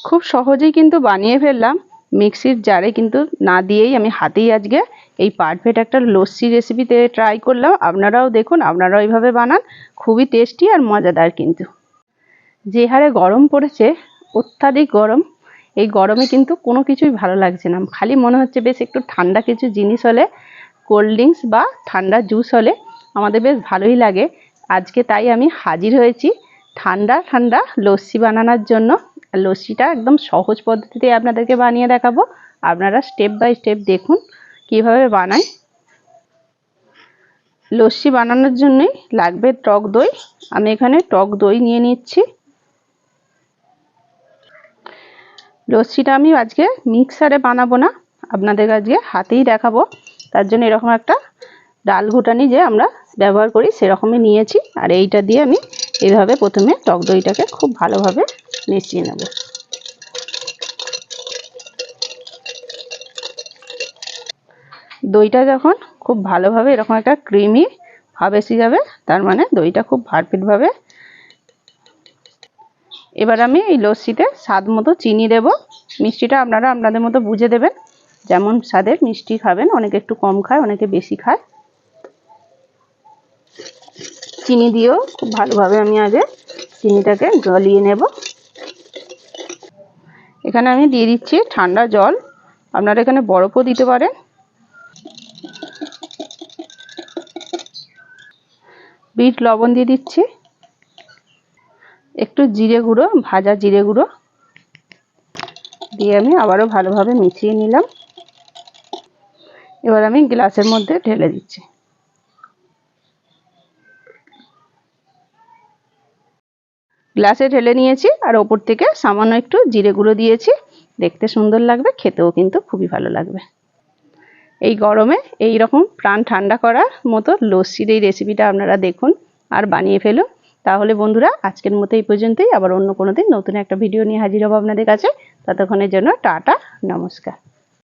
খুব সহজেই কিন্তু বানিয়ে ফেললাম। মিক্সির জারে কিন্তু না দিয়েই আমি হাতেই আজকে এই পারফেক্ট একটা লস্যি রেসিপিতে ট্রাই করলাম। আপনারাও দেখুন, আপনারাও এইভাবে বানান, খুবই টেস্টি আর মজাদার। কিন্তু যে হারে গরম পড়েছে, অত্যাধিক গরম, এই গরমে কিন্তু কোনো কিছুই ভালো লাগছে না। খালি মনে হচ্ছে বেশ একটু ঠান্ডা কিছু জিনিস হলে, কোল্ড ড্রিঙ্কস বা ঠান্ডা জুস হলে আমাদের বেশ ভালোই লাগে। আজকে তাই আমি হাজির হয়েছি ঠান্ডা ঠান্ডা লস্যি বানানোর জন্য। লস্যিটা একদম সহজ পদ্ধতিতে আপনাদেরকে বানিয়ে দেখাবো। আপনারা স্টেপ বাই স্টেপ দেখুন কিভাবে বানাই। লস্যি বানানোর জন্যই লাগবে টক দই। আমি এখানে টক দই নিয়ে নিচ্ছি। লস্যিটা আমি আজকে মিক্সারে বানাবো না, আপনাদের আজকে হাতেই দেখাবো। তার জন্য এরকম একটা ডাল ঘুটানি যে আমরা ব্যবহার করি সেরকমই নিয়েছি। আর এইটা দিয়ে আমি এইভাবে প্রথমে টক দইটাকে খুব ভালোভাবে মিশিয়ে নেব। দইটা যখন খুব ভালোভাবে এরকম একটা ক্রিমি ভাব এসে যাবে, তার মানে দইটা খুব পারফেক্টভাবে। এবার আমি এই লস্যিতে স্বাদ মতো চিনি দেব। মিষ্টিটা আপনারা আপনাদের মতো বুঝে দেবেন, যেমন স্বাদের মিষ্টি খাবেন। অনেকে একটু কম খায়, অনেকে বেশি খায়। চিনি দিয়েও খুব ভালোভাবে আমি আগে চিনিটাকে গলিয়ে নেব। এখানে আমি দিয়ে দিচ্ছি ঠান্ডা জল, আপনারা এখানে বরফও দিতে পারেন। বিট লবণ দিয়ে দিচ্ছি, একটু জিরে গুঁড়ো, ভাজা জিরে গুঁড়ো দিয়ে আমি আবারও ভালোভাবে মিশিয়ে নিলাম। এবার আমি গ্লাসের মধ্যে ঢেলে দিচ্ছি। গ্লাসে ঢেলে নিয়েছি আর ওপর থেকে সামান্য একটু জিরে গুঁড়ো দিয়েছি। দেখতে সুন্দর লাগবে, খেতেও কিন্তু খুবই ভালো লাগবে। এই গরমে এই রকম প্রাণ ঠান্ডা করার মতো লস্যির এই রেসিপিটা আপনারা দেখুন আর বানিয়ে ফেলুন। তাহলে বন্ধুরা আজকের মতো এই পর্যন্তই। আবার অন্য কোনো দিন নতুন একটা ভিডিও নিয়ে হাজির হব আপনাদের কাছে। ততক্ষণের জন্য টাটা, নমস্কার।